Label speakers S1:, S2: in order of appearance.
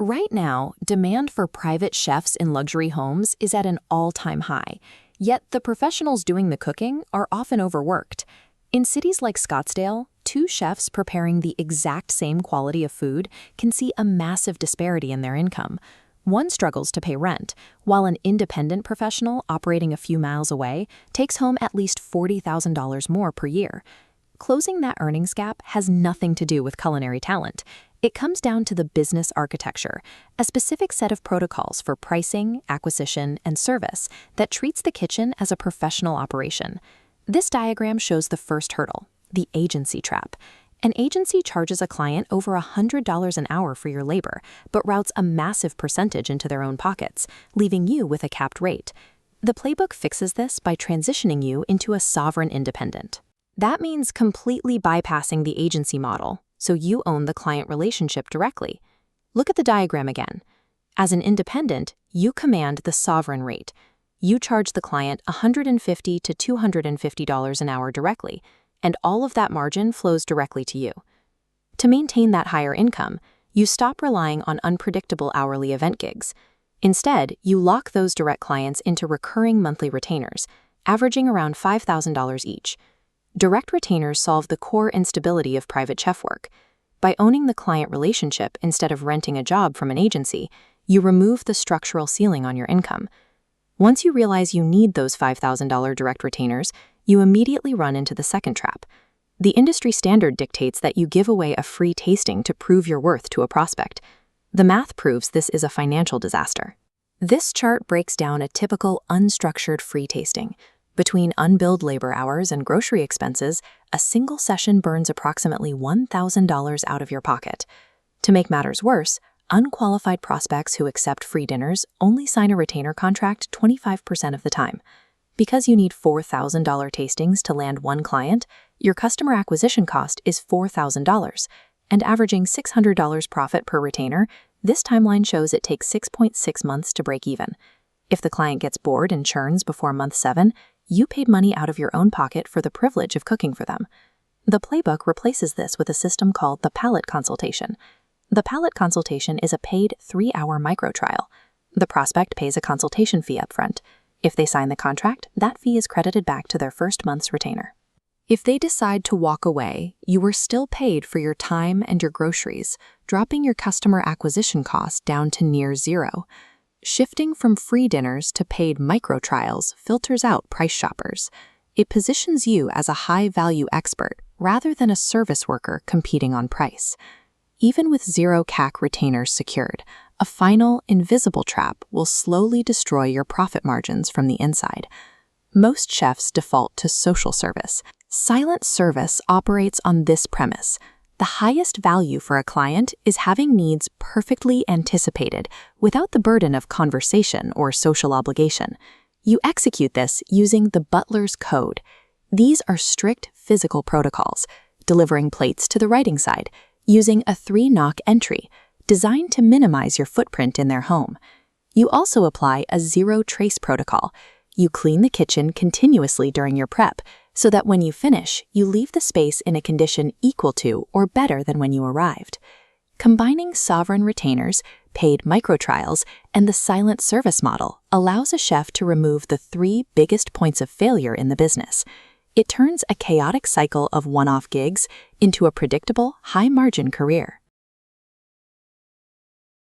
S1: Right now, demand for private chefs in luxury homes is at an all-time high, yet the professionals doing the cooking are often overworked. In cities like Scottsdale, two chefs preparing the exact same quality of food can see a massive disparity in their income. One struggles to pay rent, while an independent professional operating a few miles away takes home at least $40,000 more per year. Closing that earnings gap has nothing to do with culinary talent. It comes down to the business architecture, a specific set of protocols for pricing, acquisition, and service that treats the kitchen as a professional operation. This diagram shows the first hurdle, the agency trap. An agency charges a client over $100 an hour for your labor, but routes a massive percentage into their own pockets, leaving you with a capped rate. The Playbook fixes this by transitioning you into a sovereign independent. That means completely bypassing the agency model, so you own the client relationship directly. Look at the diagram again. As an independent, you command the sovereign rate. You charge the client $150 to $250 an hour directly, and all of that margin flows directly to you. To maintain that higher income, you stop relying on unpredictable hourly event gigs. Instead, you lock those direct clients into recurring monthly retainers, averaging around $5,000 each. Direct retainers solve the core instability of private chef work. By owning the client relationship instead of renting a job from an agency, you remove the structural ceiling on your income. Once you realize you need those $5,000 direct retainers, you immediately run into the second trap. The industry standard dictates that you give away a free tasting to prove your worth to a prospect. The math proves this is a financial disaster. This chart breaks down a typical unstructured free tasting. Between unbilled labor hours and grocery expenses, a single session burns approximately $1,000 out of your pocket. To make matters worse, unqualified prospects who accept free dinners only sign a retainer contract 25% of the time. Because you need $4,000 tastings to land one client, your customer acquisition cost is $4,000, and averaging $600 profit per retainer, this timeline shows it takes 6.6 months to break even. If the client gets bored and churns before month 7, you paid money out of your own pocket for the privilege of cooking for them. The Playbook replaces this with a system called the palate consultation. The palate consultation is a paid 3-hour micro-trial. The prospect pays a consultation fee upfront. If they sign the contract, that fee is credited back to their first month's retainer. If they decide to walk away, you are still paid for your time and your groceries, dropping your customer acquisition cost down to near zero. Shifting from free dinners to paid micro-trials filters out price shoppers. It positions you as a high-value expert rather than a service worker competing on price. Even with zero CAC retainers secured, a final, invisible trap will slowly destroy your profit margins from the inside. Most chefs default to social service. Silent service operates on this premise. The highest value for a client is having needs perfectly anticipated without the burden of conversation or social obligation. You execute this using the butler's code. These are strict physical protocols, delivering plates to the writing side, using a 3-knock entry, designed to minimize your footprint in their home. You also apply a zero-trace protocol. You clean the kitchen continuously during your prep, so that when you finish, you leave the space in a condition equal to or better than when you arrived. Combining sovereign retainers, paid micro-trials, and the silent service model allows a chef to remove the 3 biggest points of failure in the business. It turns a chaotic cycle of one-off gigs into a predictable, high-margin career.